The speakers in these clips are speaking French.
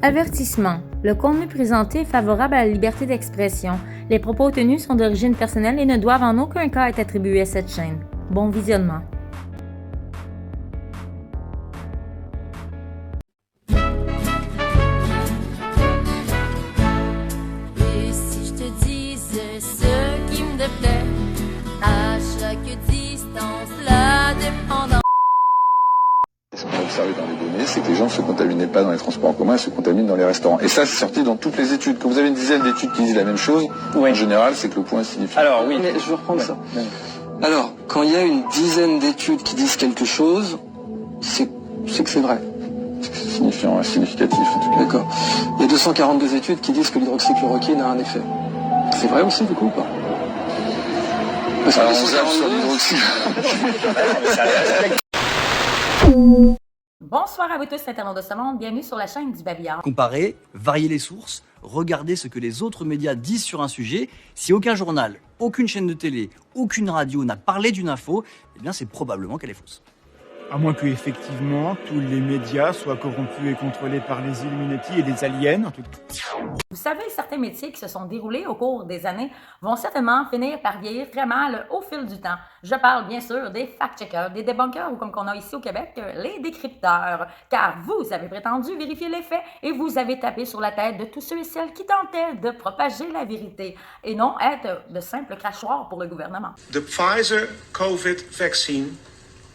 Avertissement. Le contenu présenté est favorable à la liberté d'expression. Les propos tenus sont d'origine personnelle et ne doivent en aucun cas être attribués à cette chaîne. Bon visionnement. Et si je te disais ce qui me déplaît, à chaque distance, la dépendance. Ce qu'on a observé dans les données, c'est que les gens ne se contaminaient pas dans les transports en commun, ils se contaminent dans les restaurants. Et ça, c'est sorti dans toutes les études. Quand vous avez une dizaine d'études qui disent la même chose, en général, c'est que le point est significatif. Alors oui, mais je vais reprendre ça. Alors, quand il y a une dizaine d'études qui disent quelque chose, c'est que c'est vrai. C'est significatif, en tout cas. D'accord. Il y a 242 études qui disent que l'hydroxychloroquine a un effet. C'est vrai aussi, du coup, ou pas? Parce que Alors, les on zappe sur 242... l'hydroxy. Bonsoir à vous tous, internautes de ce monde. Bienvenue sur la chaîne du Babillard. Comparer, varier les sources, regarder ce que les autres médias disent sur un sujet. Si aucun journal, aucune chaîne de télé, aucune radio n'a parlé d'une info, eh bien c'est probablement qu'elle est fausse. À moins que, effectivement, tous les médias soient corrompus et contrôlés par les Illuminati et les aliens. En tout cas. Vous savez, certains métiers qui se sont déroulés au cours des années vont certainement finir par vieillir très mal au fil du temps. Je parle bien sûr des fact-checkers, des débunkers ou comme qu'on a ici au Québec, les décrypteurs. Car vous avez prétendu vérifier les faits et vous avez tapé sur la tête de tous ceux et celles qui tentaient de propager la vérité et non être de simples crachoirs pour le gouvernement. The Pfizer COVID vaccine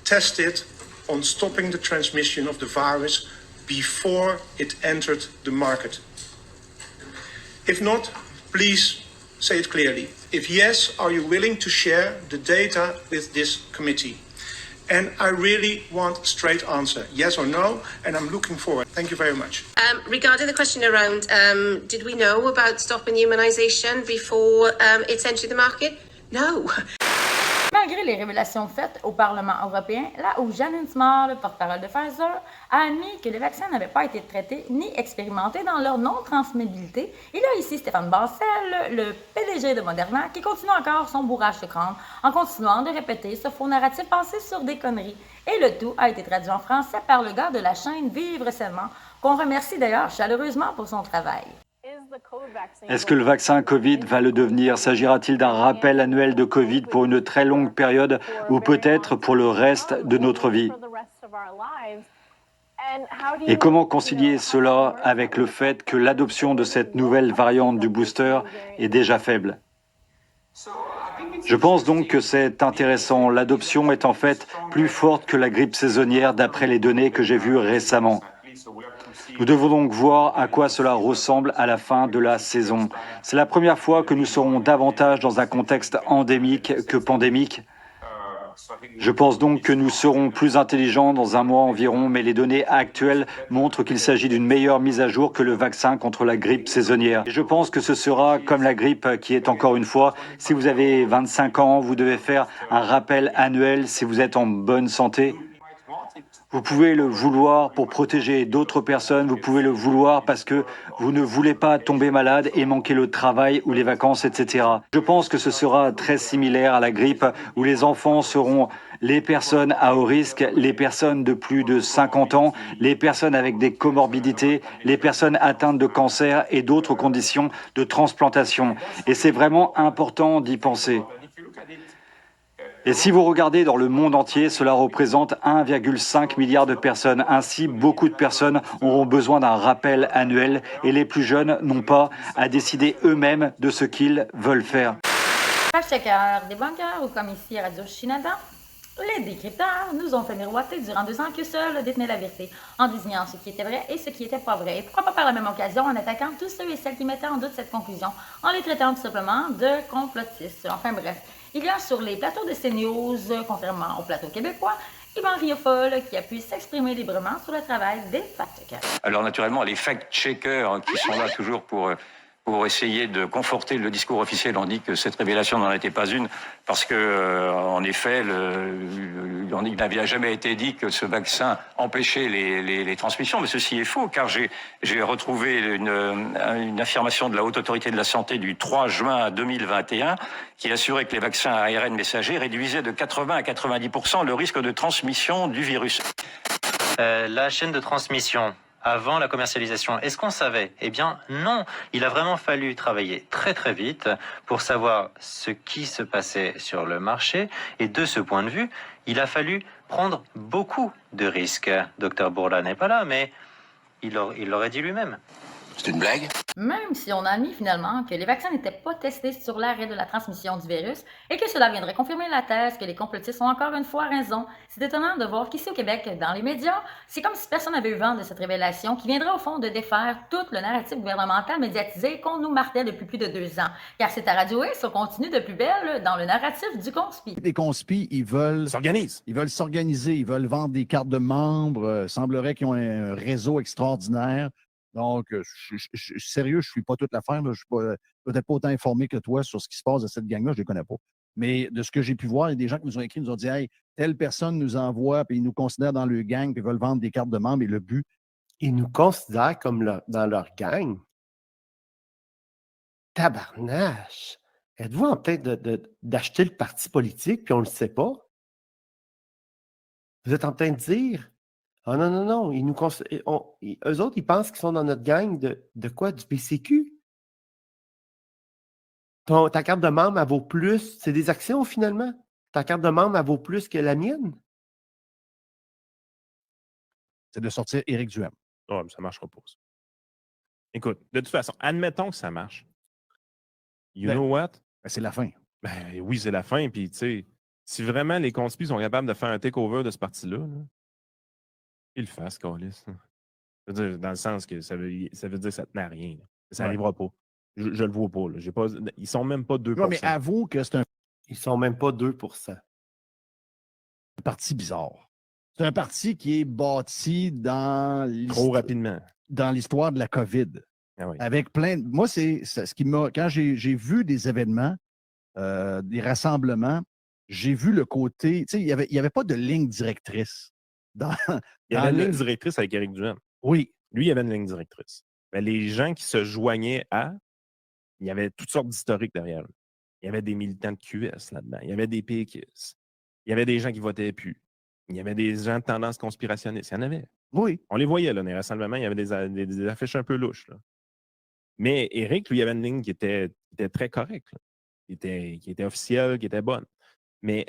tested on stopping the transmission of the virus before it entered the market. If not, please say it clearly. If yes, are you willing to share the data with this committee? And I really want a straight answer, yes or no, and I'm looking forward. Thank you very much. Regarding the question around, did we know about stopping immunisation before it's entered the market? No. Malgré les révélations faites au Parlement européen, là où Janine Small, le porte-parole de Pfizer, a admis que les vaccins n'avaient pas été traités ni expérimentés dans leur non-transmissibilité, il y a ici Stéphane Bancel, le PDG de Moderna, qui continue encore son bourrage de crâne en continuant de répéter ce faux narratif basé sur des conneries. Et le tout a été traduit en français par le gars de la chaîne Vivre Sainement, qu'on remercie d'ailleurs chaleureusement pour son travail. Est-ce que le vaccin Covid va le devenir? S'agira-t-il d'un rappel annuel de Covid pour une très longue période ou peut-être pour le reste de notre vie? Et comment concilier cela avec le fait que l'adoption de cette nouvelle variante du booster est déjà faible? Je pense donc que c'est intéressant. L'adoption est en fait plus forte que la grippe saisonnière d'après les données que j'ai vues récemment. Nous devons donc voir à quoi cela ressemble à la fin de la saison. C'est la première fois que nous serons davantage dans un contexte endémique que pandémique. Je pense donc que nous serons plus intelligents dans un mois environ, mais les données actuelles montrent qu'il s'agit d'une meilleure mise à jour que le vaccin contre la grippe saisonnière. Et je pense que ce sera comme la grippe qui est encore une fois, si vous avez 25 ans, vous devez faire un rappel annuel si vous êtes en bonne santé. Vous pouvez le vouloir pour protéger d'autres personnes, vous pouvez le vouloir parce que vous ne voulez pas tomber malade et manquer le travail ou les vacances, etc. Je pense que ce sera très similaire à la grippe où les enfants seront les personnes à haut risque, les personnes de plus de 50 ans, les personnes avec des comorbidités, les personnes atteintes de cancer et d'autres conditions de transplantation. Et c'est vraiment important d'y penser. Et si vous regardez dans le monde entier, cela représente 1,5 milliard de personnes. Ainsi, beaucoup de personnes auront besoin d'un rappel annuel et les plus jeunes n'ont pas à décider eux-mêmes de ce qu'ils veulent faire. Fact-checkers, débunkers ou comme ici à Radio Shinada, les décrypteurs nous ont fait miroiter durant 2 ans que seul détenait la vérité, en désignant ce qui était vrai et ce qui n'était pas vrai. Et pourquoi pas par la même occasion en attaquant tous ceux et celles qui mettaient en doute cette conclusion, en les traitant tout simplement de complotistes. Enfin bref. Il y a sur les plateaux de CNews, contrairement au plateau québécois, Yvan Riofol qui a pu s'exprimer librement sur le travail des fact-checkers. Alors naturellement, les fact-checkers qui sont là toujours pour essayer de conforter le discours officiel, on dit que cette révélation n'en était pas une, parce que en effet, il n'avait jamais été dit que ce vaccin empêchait les transmissions, mais ceci est faux, car j'ai retrouvé une affirmation de la Haute Autorité de la Santé du 3 juin 2021 qui assurait que les vaccins à ARN messager réduisaient de 80 à 90% le risque de transmission du virus. La chaîne de transmission. avant la commercialisation. Est-ce qu'on savait? Eh bien, non. Il a vraiment fallu travailler très très vite pour savoir ce qui se passait sur le marché. Et de ce point de vue, il a fallu prendre beaucoup de risques. Docteur Bourla n'est pas là, mais il l'aurait dit lui-même. C'est une blague? Même si on a admis finalement que les vaccins n'étaient pas testés sur l'arrêt de la transmission du virus et que cela viendrait confirmer la thèse que les complotistes ont encore une fois raison, c'est étonnant de voir qu'ici au Québec, dans les médias, c'est comme si personne n'avait eu vent de cette révélation qui viendrait au fond de défaire tout le narratif gouvernemental médiatisé qu'on nous martelait depuis plus de 2 ans. Car c'est à Radio X qu'on continue de plus belle dans le narratif du conspi. Les conspis, ils veulent s'organiser. Ils veulent s'organiser, ils veulent vendre des cartes de membres. Semblerait qu'ils ont un réseau extraordinaire. Donc, sérieux, je ne suis pas toute l'affaire. Je ne suis peut-être pas autant informé que toi sur ce qui se passe de cette gang-là. Je ne les connais pas. Mais de ce que j'ai pu voir, il y a des gens qui nous ont écrit, nous ont dit « Hey, telle personne nous envoie, puis ils nous considèrent dans le gang, puis ils veulent vendre des cartes de membres. » Et le but... Ils nous considèrent comme dans leur gang. Tabarnache! Êtes-vous en train d'acheter le parti politique, puis on ne le sait pas? Vous êtes en train de dire... Ah non, non, non, eux autres, ils pensent qu'ils sont dans notre gang de quoi? Du PCQ? Ta carte de membre, elle vaut plus. C'est des actions, finalement. Ta carte de membre, elle vaut plus que la mienne. C'est de sortir Éric Duhem. Ouais, mais ça ne marchera pas, ça. Écoute, de toute façon, admettons que ça marche. You know what? C'est la fin. Ben oui, c'est la fin. Puis, tu sais, si vraiment les conspis sont capables de faire un takeover de ce parti-là, ils le fassent, Carlis. Dans le sens que ça veut dire que ça ne tenait à rien. Là. Ça n'arrivera pas. Je le vois pas. Là. Ils ne sont même pas 2%. Non, mais avoue que c'est un... Ils sont même pas 2%. Un parti bizarre. C'est un parti qui est bâti dans... Trop rapidement. Dans l'histoire de la COVID. Ah oui. Avec plein... Moi, c'est ce qui m'a... Quand j'ai vu des événements, des rassemblements, j'ai vu le côté... Tu sais, il n'y avait pas de ligne directrice. Il y avait une ligne directrice avec Éric Duhem. Oui. Lui, il y avait une ligne directrice. Mais les gens qui se joignaient il y avait toutes sortes d'historiques derrière eux. Il y avait des militants de QS là-dedans. Il y avait des péquistes. Il y avait des gens qui votaient plus. Il y avait des gens de tendance conspirationniste. Il y en avait. Oui. On les voyait, là, dans les rassemblements. Il y avait des affiches un peu louches. Là. Mais Éric, lui, il avait une ligne qui était très correcte. Là. Qui était officielle, qui était bonne. Mais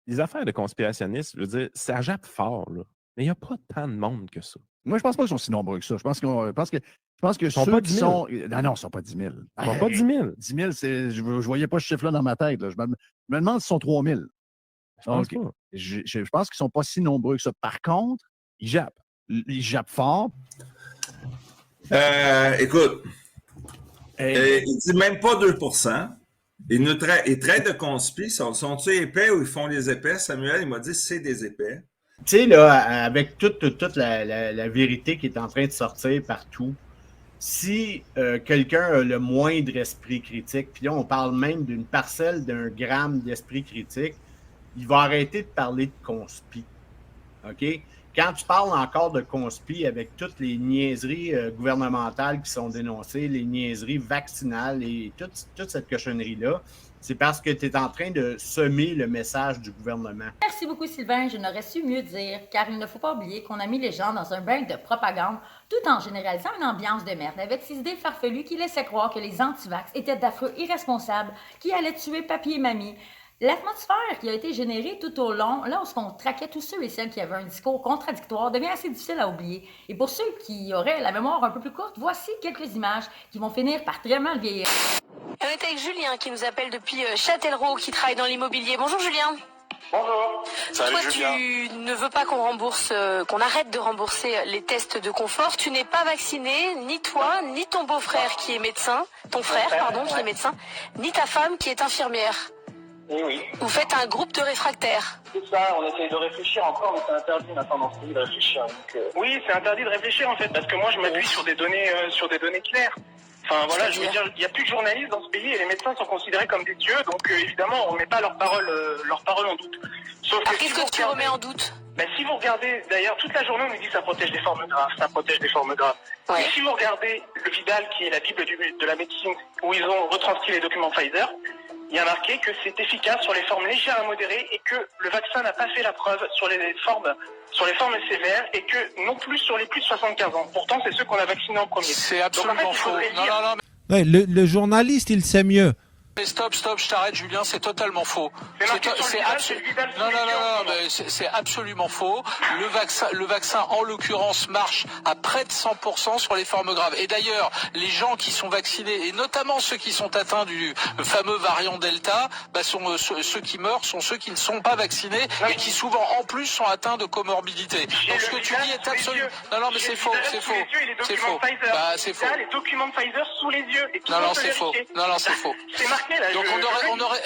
les affaires de conspirationnistes, je veux dire, ça jappe fort, là. Mais il n'y a pas tant de monde que ça. Moi, je pense pas qu'ils sont si nombreux que ça. Je pense que sont ceux pas qui 10 000. sont... Non, ils ne sont pas 10 000. Ils sont pas 10 000. 10 000, je ne voyais pas ce chiffre-là dans ma tête. Là. Je me demande s'ils sont 3 000. Je pense qu'ils ne sont pas si nombreux que ça. Par contre, ils jappent. Ils jappent fort. Écoute, il dit même pas 2%. Ils traitent de conspi. Sont-ils épais ou ils font des épais? Samuel, il m'a dit c'est des épais. Tu sais, là, avec toute la vérité qui est en train de sortir partout, si quelqu'un a le moindre esprit critique, puis là, on parle même d'une parcelle d'un gramme d'esprit critique, il va arrêter de parler de conspi. OK? Quand tu parles encore de conspi avec toutes les niaiseries gouvernementales qui sont dénoncées, les niaiseries vaccinales et toute cette cochonnerie-là, c'est parce que tu es en train de semer le message du gouvernement. Merci beaucoup, Sylvain. Je n'aurais su mieux dire, car il ne faut pas oublier qu'on a mis les gens dans un bain de propagande tout en généralisant une ambiance de merde avec ces idées farfelues qui laissaient croire que les antivax étaient d'affreux irresponsables qui allaient tuer papy et mamie. L'atmosphère qui a été générée tout au long, là où on traquait tous ceux et celles qui avaient un discours contradictoire, devient assez difficile à oublier. Et pour ceux qui auraient la mémoire un peu plus courte, voici quelques images qui vont finir par très mal vieillir. On est avec Julien qui nous appelle depuis Châtellerault, qui travaille dans l'immobilier. Bonjour Julien. Bonjour. Salut, toi, Julien. tu ne veux pas qu'on arrête de rembourser les tests de confort. Tu n'es pas vacciné, ni toi, ni ton beau-frère qui est médecin, ton frère, pardon, qui est médecin, ni ta femme qui est infirmière. Oui. Vous faites un groupe de réfractaires. C'est ça, on essaye de réfléchir encore, mais c'est interdit maintenant dans ce pays de réfléchir. Oui, c'est interdit de réfléchir en fait, parce que moi je m'appuie sur des données claires. Enfin voilà, je veux dire, il n'y a plus de journalistes dans ce pays et les médecins sont considérés comme des dieux, donc évidemment on ne met pas leur parole en doute. Sauf que qu'est-ce que tu remets en doute? Si vous regardez, d'ailleurs toute la journée on nous dit que ça protège des formes graves, ça protège des formes graves. Ouais. Mais si vous regardez le Vidal, qui est la Bible de la médecine, où ils ont retranscrit les documents Pfizer, il y a marqué que c'est efficace sur les formes légères à modérées et que le vaccin n'a pas fait la preuve sur les formes sur les formes sévères et que non plus sur les plus de 75 ans. Pourtant, c'est ceux qu'on a vaccinés en premier. C'est absolument Donc, en fait, faux. il faudrait Non, dire- non, Ouais, le journaliste, il sait mieux. mais stop, je t'arrête, Julien, c'est totalement faux. C'est marqué sur le visage, c'est le visage Non, sous les yeux. mais c'est absolument faux. Le vaccin, en l'occurrence, marche à près de 100% sur les formes graves. Et d'ailleurs, les gens qui sont vaccinés, et notamment ceux qui sont atteints du fameux variant Delta, ceux qui meurent sont ceux qui ne sont pas vaccinés et qui souvent, en plus, sont atteints de comorbidité. Donc ce que tu dis est absolument... Non, mais c'est faux, c'est faux. C'est faux. Bah, c'est faux. Les documents de Pfizer sous les yeux. Et tout Non, le monde non, peut c'est faux. vérifier. Non, c'est faux. C'est marqué là. Donc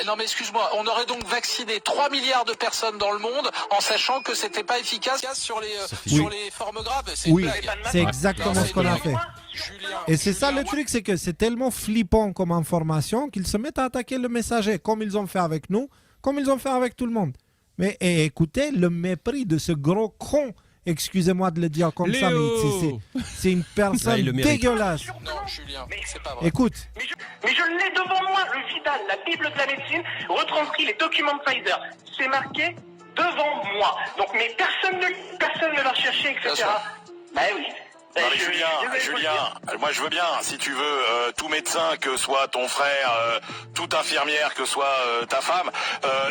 non mais excuse-moi, on aurait donc vacciné 3 milliards de personnes dans le monde en sachant que c'était pas efficace sur les formes graves. C'est Oui, une blague. c'est exactement Non, ce qu'on a c'est une fait. blague. Julien, Et c'est ça le truc, c'est que c'est tellement flippant comme information qu'ils se mettent à attaquer le messager, comme ils ont fait avec nous, comme ils ont fait avec tout le monde. Mais écoutez, le mépris de ce gros con, excusez-moi de le dire comme ça, mais c'est une personne il le mérite. dégueulasse. Non, Julien, c'est pas vrai. Écoute, Mais je l'ai devant moi, le Vidal, la Bible de la médecine, retranscrit les documents de Pfizer. C'est marqué devant moi. Donc, mais personne ne va chercher, etc. Bah oui. Non mais Julien, moi je veux bien, si tu veux, tout médecin, que soit ton frère, toute infirmière, que soit ta femme,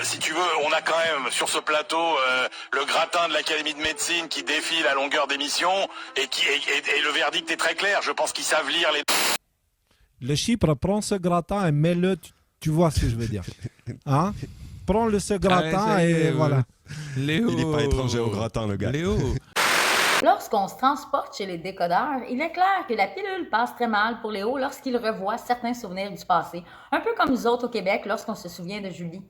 si tu veux, on a quand même sur ce plateau le gratin de l'Académie de médecine qui défile à longueur d'émission et le verdict est très clair. Je pense qu'ils savent lire les... le Chypre, prends ce gratin et mets-le, tu vois ce que je veux dire. Hein? Prends ce gratin et voilà. Léo. Il n'est pas étranger au gratin, le gars. Léo. Lorsqu'on se transporte chez les décodeurs, il est clair que la pilule passe très mal pour Léo lorsqu'il revoit certains souvenirs du passé, un peu comme nous autres au Québec lorsqu'on se souvient de Julie.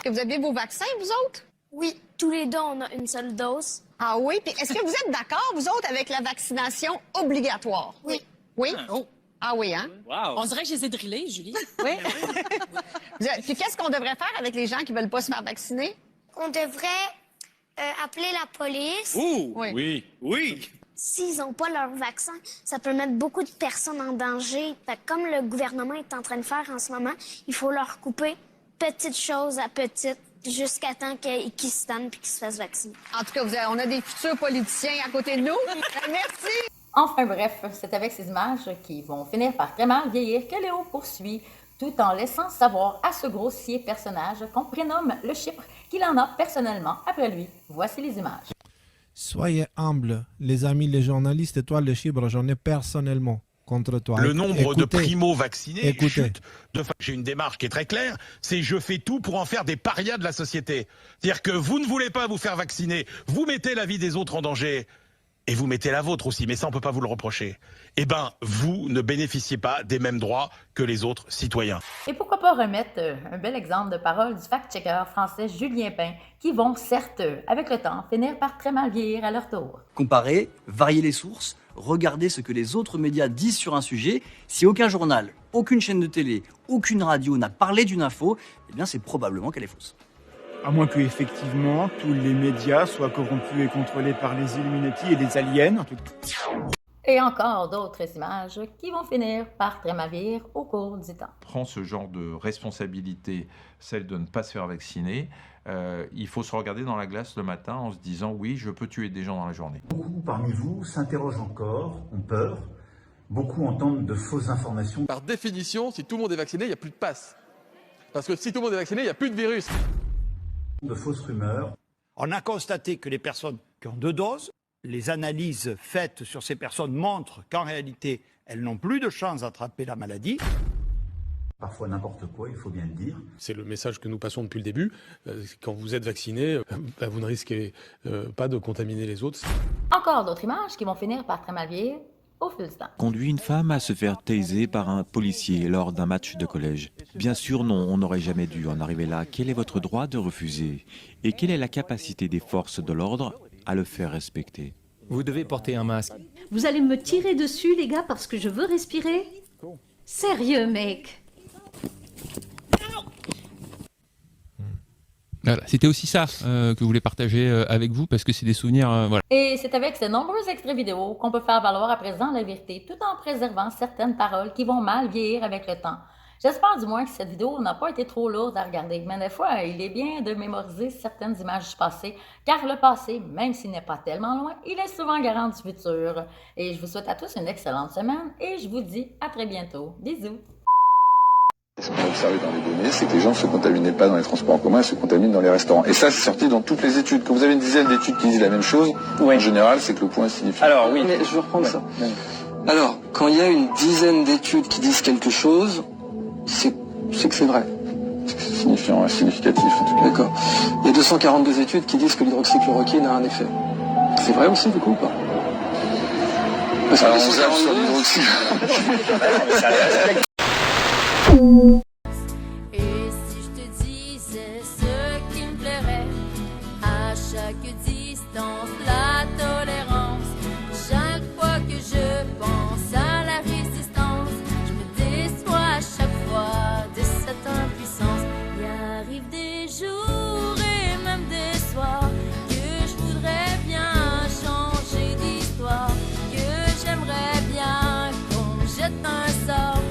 Que vous aviez vos vaccins, vous autres? Oui, tous les deux, on a une seule dose. Ah oui? Puis est-ce que vous êtes d'accord, vous autres, avec la vaccination obligatoire? Oui. Oui? Ah oui, hein? Wow. On dirait que je les ai drillés, Julie. Oui? Puis qu'est-ce qu'on devrait faire avec les gens qui ne veulent pas se faire vacciner? On devrait appeler la police. Oui. S'ils n'ont pas leur vaccin, ça peut mettre beaucoup de personnes en danger. Fait que comme le gouvernement est en train de faire en ce moment, il faut leur couper petite chose à petite jusqu'à temps qu'ils se tannent et qu'ils se fassent vacciner. En tout cas, on a des futurs politiciens à côté de nous. Merci! Enfin bref, c'est avec ces images qui vont finir par très mal vieillir que Léo poursuit, tout en laissant savoir à ce grossier personnage qu'on prénomme le Chypre qu'il en a personnellement après lui. Voici les images. Soyez humbles, les amis, les journalistes, et toi, le Chypre, j'en ai personnellement contre toi. Le nombre de primo-vaccinés chute. J'ai une démarche qui est très claire, c'est je fais tout pour en faire des parias de la société. C'est-à-dire que vous ne voulez pas vous faire vacciner, vous mettez la vie des autres en danger. Et vous mettez la vôtre aussi, mais ça on peut pas vous le reprocher. Eh ben, vous ne bénéficiez pas des mêmes droits que les autres citoyens. Et pourquoi pas remettre un bel exemple de parole du fact-checker français Julien Pain, qui vont certes, avec le temps, finir par très mal vieillir à leur tour. Comparer, varier les sources, regarder ce que les autres médias disent sur un sujet. Si aucun journal, aucune chaîne de télé, aucune radio n'a parlé d'une info, eh bien c'est probablement qu'elle est fausse. À moins que, effectivement, tous les médias soient corrompus et contrôlés par les Illuminati et les aliens. Et encore d'autres images qui vont finir par très mal vieillir au cours du temps. Prend ce genre de responsabilité, celle de ne pas se faire vacciner, il faut se regarder dans la glace le matin en se disant « oui, je peux tuer des gens dans la journée ». Beaucoup parmi vous s'interrogent encore, ont peur, beaucoup entendent de fausses informations. Par définition, si tout le monde est vacciné, il n'y a plus de passe. Parce que si tout le monde est vacciné, il n'y a plus de virus. De fausses rumeurs. On a constaté que les personnes qui ont 2 doses, les analyses faites sur ces personnes montrent qu'en réalité, elles n'ont plus de chance d'attraper la maladie. Parfois n'importe quoi, il faut bien le dire. C'est le message que nous passons depuis le début. Quand vous êtes vacciné, vous ne risquez pas de contaminer les autres. Encore d'autres images qui vont finir par très mal vieillir au fil du temps. Conduit une femme à se faire taiser par un policier lors d'un match de collège. Bien sûr, non, on n'aurait jamais dû en arriver là. Quel est votre droit de refuser? Et quelle est la capacité des forces de l'ordre à le faire respecter? Vous devez porter un masque. Vous allez me tirer dessus, les gars, parce que je veux respirer? Sérieux, mec? Voilà, c'était aussi ça que je voulais partager avec vous parce que c'est des souvenirs. Voilà. Et c'est avec ces nombreux extraits vidéo qu'on peut faire valoir à présent la vérité tout en préservant certaines paroles qui vont mal vieillir avec le temps. J'espère du moins que cette vidéo n'a pas été trop lourde à regarder, mais des fois, il est bien de mémoriser certaines images du passé, car le passé, même s'il n'est pas tellement loin, il est souvent garant du futur. Et je vous souhaite à tous une excellente semaine et je vous dis à très bientôt. Bisous! Ce qu'on a observé dans les données, c'est que les gens ne se contaminaient pas dans les transports en commun, ils se contaminent dans les restaurants. Et ça, c'est sorti dans toutes les études. Quand vous avez une dizaine d'études qui disent la même chose, en général, c'est que le point est significatif. Alors oui, mais je vais reprendre ça. Alors, quand il y a une dizaine d'études qui disent quelque chose, c'est que c'est vrai. C'est significatif, en tout cas. D'accord. Il y a 242 études qui disent que l'hydroxychloroquine a un effet. C'est vrai aussi, du coup, ou pas? Parce que alors, on zappe sur l'hydroxy. Et si je te disais ce qui me plairait, à chaque distance, la tolérance, chaque fois que je pense à la résistance, je me déçois à chaque fois de cette impuissance. Il arrive des jours et même des soirs que je voudrais bien changer d'histoire, que j'aimerais bien qu'on me jette un sort.